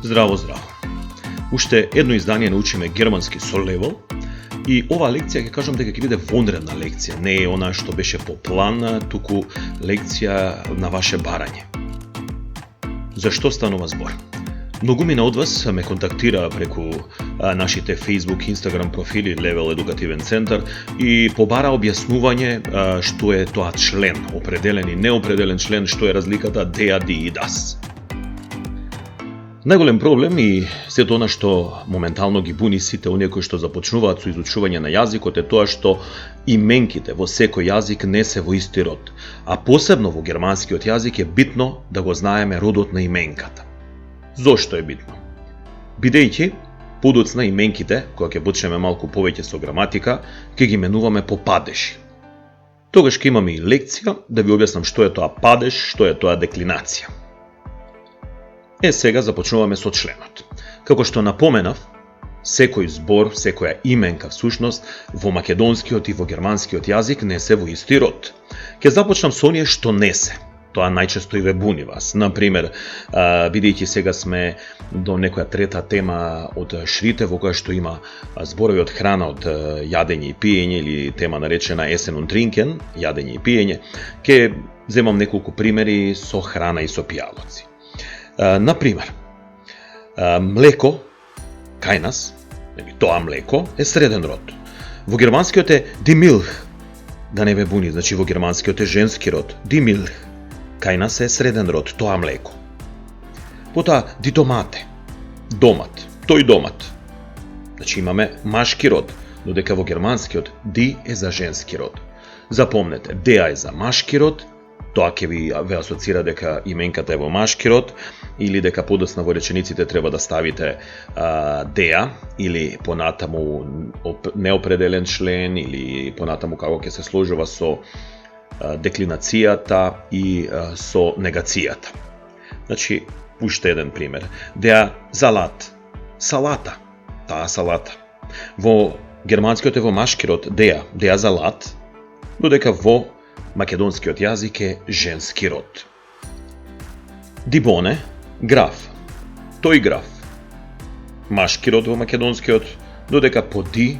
Здраво, здраво. Уште едно издание научиме германски со левел и оваа лекција ќе кажам дека ќе биде вонредна лекција. Не е она што беше по план, туку лекција на ваше барање. Зашто станува збор? Многумина од вас ме контактира преку нашите Facebook, Instagram профили Level Едукативен центар и побара објаснување што е тоа член, определен и неопределен член, што е разликата der, die и das. Најголем проблем и сето она што моментално ги буни сите оние кои што започнуваат со изучување на јазикот е тоа што именките во секој јазик не се во исти род, а посебно во германскиот јазик е битно да го знаеме родот на именката. Зошто е битно? Бидејќи подоцна именките, кога ќе почнеме малку повеќе со граматика, ќе ги менуваме по падежи. Тогаш ќе имаме и лекција да ви објаснам што е тоа падеж, што е тоа деклинација. Сега започнуваме со членот. Како што напоменав, секој збор, секоја именка всушност во македонскиот и во германскиот јазик не се во исти род. Ќе започнам со оние што не се. Тоа најчесто и ве буни вас. Например, бидејќи сега сме до некоја трета тема од Шрите, во која што има зборови од храна, од јадење и пиење, или тема наречена Essen und Trinken, јадење и пиење, ќе земам неколку примери со храна и со пијалоци. Например, млеко, кај нас, тоа млеко е среден род. Во германскиот е die Milch, да не ве буни, значи во германскиот е женски род, die Milch. Кај нас е среден род, тоа млеко. Потоа die Tomate, домат, тој домат. Значи имаме машки род, додека во германскиот die е за женски род. Запомнете, der е за машки род, тоа ќе ве асоцира дека именката е во машки род, или дека подоцна во речениците треба да ставите der, или понатаму неопределен член, или понатаму како ќе се сложува со деклинацијата и со негацијата. Значи, уште еден пример. Der Salat, салата, таа салата. Во германскиот е во машки род der Salat, додека во македонскиот јазик е женски род. Die Bohne, граф, тој граф. Машки род во македонскиот, додека по die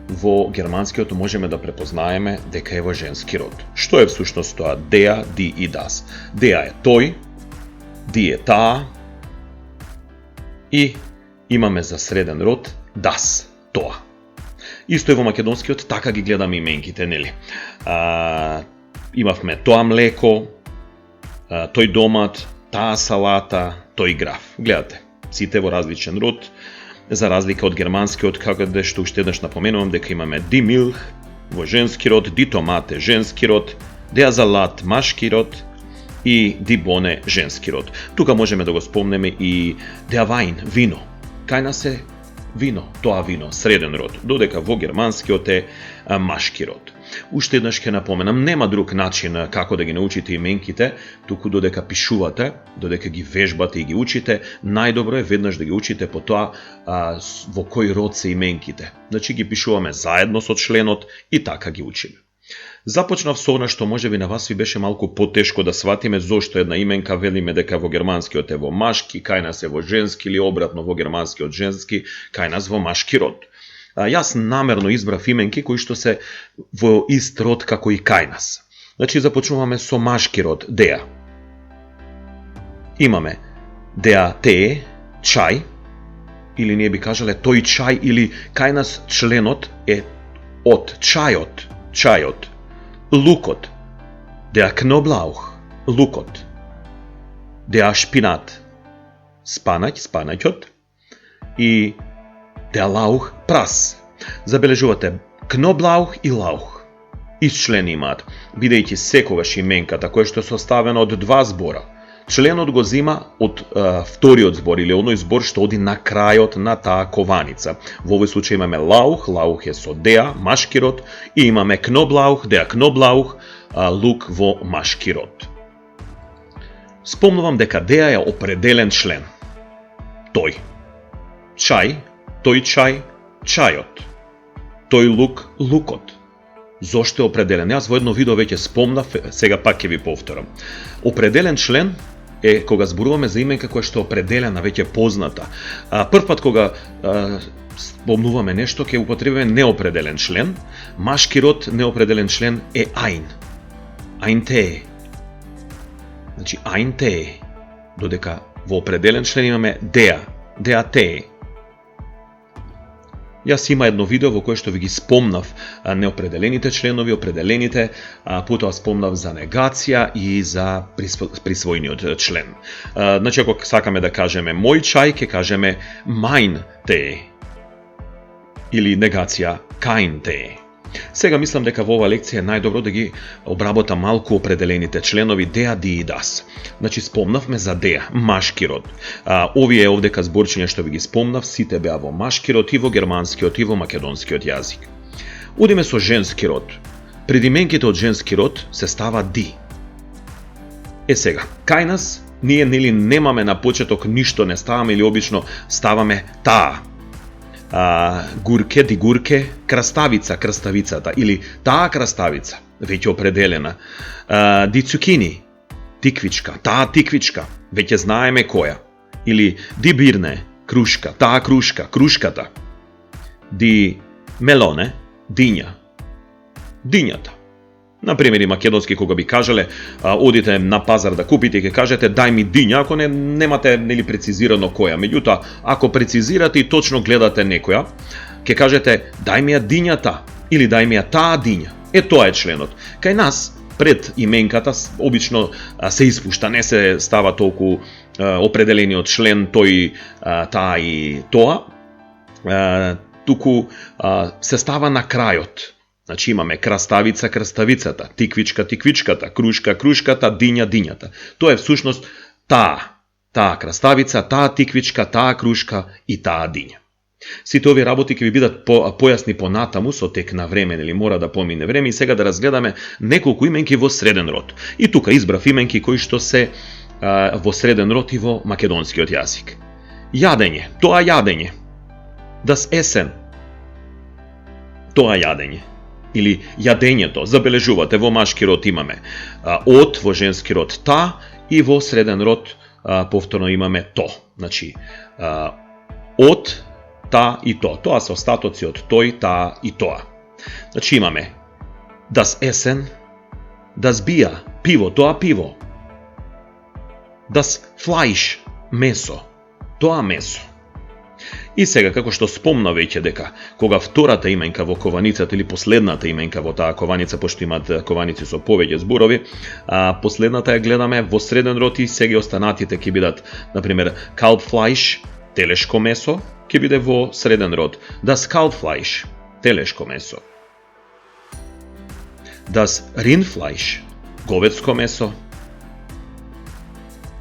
во германскиот можеме да препознаеме дека е во женски род. Што е всушност тоа der, die и das? Der е тој, die е таа и имаме за среден род das, тоа. Исто е во македонскиот, така ги гледаме именките, нели? Имавме тоа млеко, тој домат, таа салата, тој граф. Гледате, сите во различен род, за разлика од германскиот, каде што уште еднаш напоменувам дека имаме die Milch во женски род, die Tomate женски род, der Salat машки род и die Bohne женски род. Тука можеме да го спомнеме и der Wein, вино. Кај нас е вино, тоа вино, среден род, додека во германскиот е машки род. Уште еднаш ќе напоменам, нема друг начин како да ги научите именките, туку додека пишувате, додека ги вежбате и ги учите, најдобро е веднаш да ги учите по тоа во кој род се именките. Значи ги пишуваме заедно со членот и така ги учиме. Започнав со она што можеби на вас ви беше малку потешко да сватиме зошто една именка велиме дека во германскиот е во машки, кај нас е во женски, или обратно во германскиот женски, кај нас во машки род. Јас намерно избрав именки кои што се во ист род како и кај нас. Значи започнуваме со машки род, der. Имаме der Tee, чај, или ние би кажале тој чај, или кај нас членот е од чајот, чајот. Лукот, der Knoblauch, лукот. Der Spinat, спанаќ, спанаќот. И der Lauch, прас. Забележувате, Knoblauch и Lauch. Исчлени имаат, бидејќи секогаш именката која што е составена од два збора, членот го зима од вториот збор, или оној збор што оди на крајот на таа кованица. Во овој случај имаме Lauch, Lauch е со der, машки род, и имаме Knoblauch, der Knoblauch, лук во машки род. Спомнувам дека der е определен член. Тој. Чај, тој чај, чајот. Тој лук, лукот. Зошто е определен? Јас во едно видео веќе спомнав, сега пак ќе ви повторам. Определен член е кога зборуваме за именка која што е определена, веќе позната. Прв пат кога спомнуваме нешто, ќе употребиме неопределен член. Машки род неопределен член е ајн. Ајнте. Значи ајнте. Додека во определен член имаме деа. Деате. Јас има едно видео во кое што ви ги спомнав неопределените членови, определените, потоа спомнав за негација и за присвојниот член. Значи, ако сакаме да кажеме мој чај, ќе кажеме mine tea. Или негација kein tea. Сега мислам дека во ова лекција е најдобро да ги обработам малку определените членови деа, ди и дас. Значи спомнавме за деа, машки род. Овие овдека зборчиња што ви ги спомнав, сите беа во машки род и во германскиот и во македонскиот јазик. Одиме со женски род. Предименките од женски род се става ди. Сега, кај нас ние нели немаме на почеток ништо, не ставаме или обично ставаме таа. Гурке, дигурке, краставица, краставицата, или таа краставица, веќе определена. Ди цукини, тиквичка, таа тиквичка, веќе знаеме која. Или ди бирне, крушка, таа крушка, крушката. Ди мелоне, диња, дињата. Например, и македонски кога би кажале, одите на пазар да купите и ќе кажете дај ми диња, ако немате нели прецизирано која. Меѓутоа, ако прецизирате и точно гледате некоја, ќе кажете дај ми ја дињата или дај ми ја таа диња. Тоа е членот. Кај нас пред именката обично се испушта, не се става толку определениот член тој, таа и тоа, туку се става на крајот. Значи имаме краставица, краставицата, тиквичка, тиквичката, крушка, крушката, диња, дињата. Тоа е всушност таа краставица, таа тиквичка, таа крушка и таа диња. Сите овие работи ќе ви бидат појасни понатаму со тек на време, или мора да помине време, и сега да разгледаме неколку именки во среден род. И тука избрав именки кои што се во среден род и во македонскиот јазик. Јадење, тоа јадење. Das Essen, тоа јадење. Или јадењето, забележувате, во машки род имаме од, во женски род та и во среден род повторно имаме то. Значи, од, та и то. Тоа се остатоци од тој, та и тоа. Значи имаме das Essen, das Bier, пиво, тоа пиво. Das Fleisch, месо, тоа месо. И сега, како што спомна веќе дека, кога втората именка во кованицата или последната именка во таа кованица, пошто имат кованици со повеќе зборови, последната ја гледаме во среден род и сега останатите ќе бидат, например, Kalbfleisch, телешко месо, ќе биде во среден род. Das Kalbfleisch, телешко месо. Das Rindfleisch, говедско месо.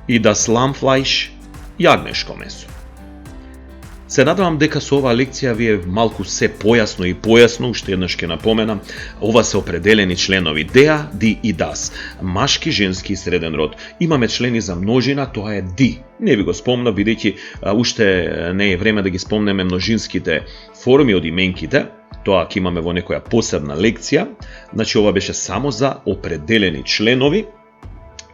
И das Lammfleisch, јагнешко месо. Се надевам дека со оваа лекција ви е малку се појасно и појасно, уште еднаш ќе напоменам, ова се определени членови деа, ди и дас. Машки, женски и среден род. Имаме члени за множина, тоа е ди. Не ви го спомна, бидејќи уште не е време да ги спомнеме множинските форми од именките, тоа ќе имаме во некоја посебна лекција. Значи ова беше само за определени членови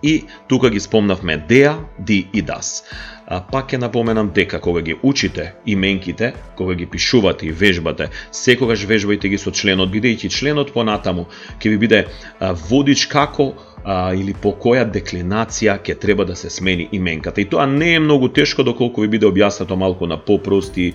и тука ги спомнавме деа, ди и дас. Пак ќе напоменам дека кога ги учите именките, кога ги пишувате и вежбате, секогаш вежбајте ги со членот, бидејќи членот понатаму ќе ви биде водич како или по која деклинација ќе треба да се смени именката. И тоа не е многу тешко доколку ви биде објаснато малку на попрост и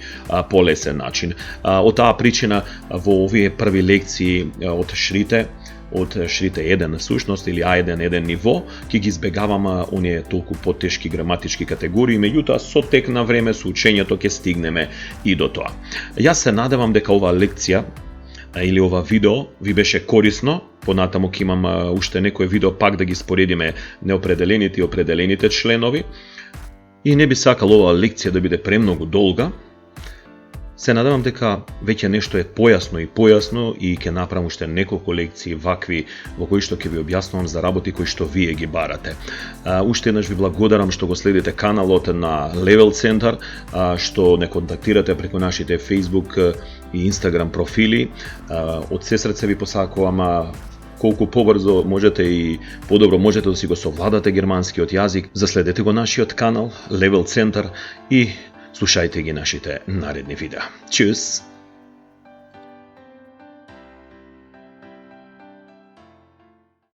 полесен начин. Од таа причина во овие први лекции од Шрите, од Шрите 1 сушност или А1 ниво, ќе ги избегавам оние толку потешки граматички категории, меѓутоа со тек на време со учењето ќе стигнеме и до тоа. Јас се надевам дека оваа лекција или ова видео ви беше корисно. Понатаму ќе имам уште некој видео пак да ги споредиме неопределените и определените членови. И не би сакал оваа лекција да биде премногу долга. Се надевам дека веќе нешто е појасно и ќе направам уште неколку лекции вакви во кои што ќе ви објаснувам за работи кои што вие ги барате. Уште еднаш ви благодарам што го следите каналот на Level Center, што не контактирате преку нашите Facebook и Instagram профили. Од се срце ви посакувам колку побрзо можете и подобро можете да си го совладате германскиот јазик, заследете го нашиот канал Level Center и слушајте ги нашите наредни видеа. Чус!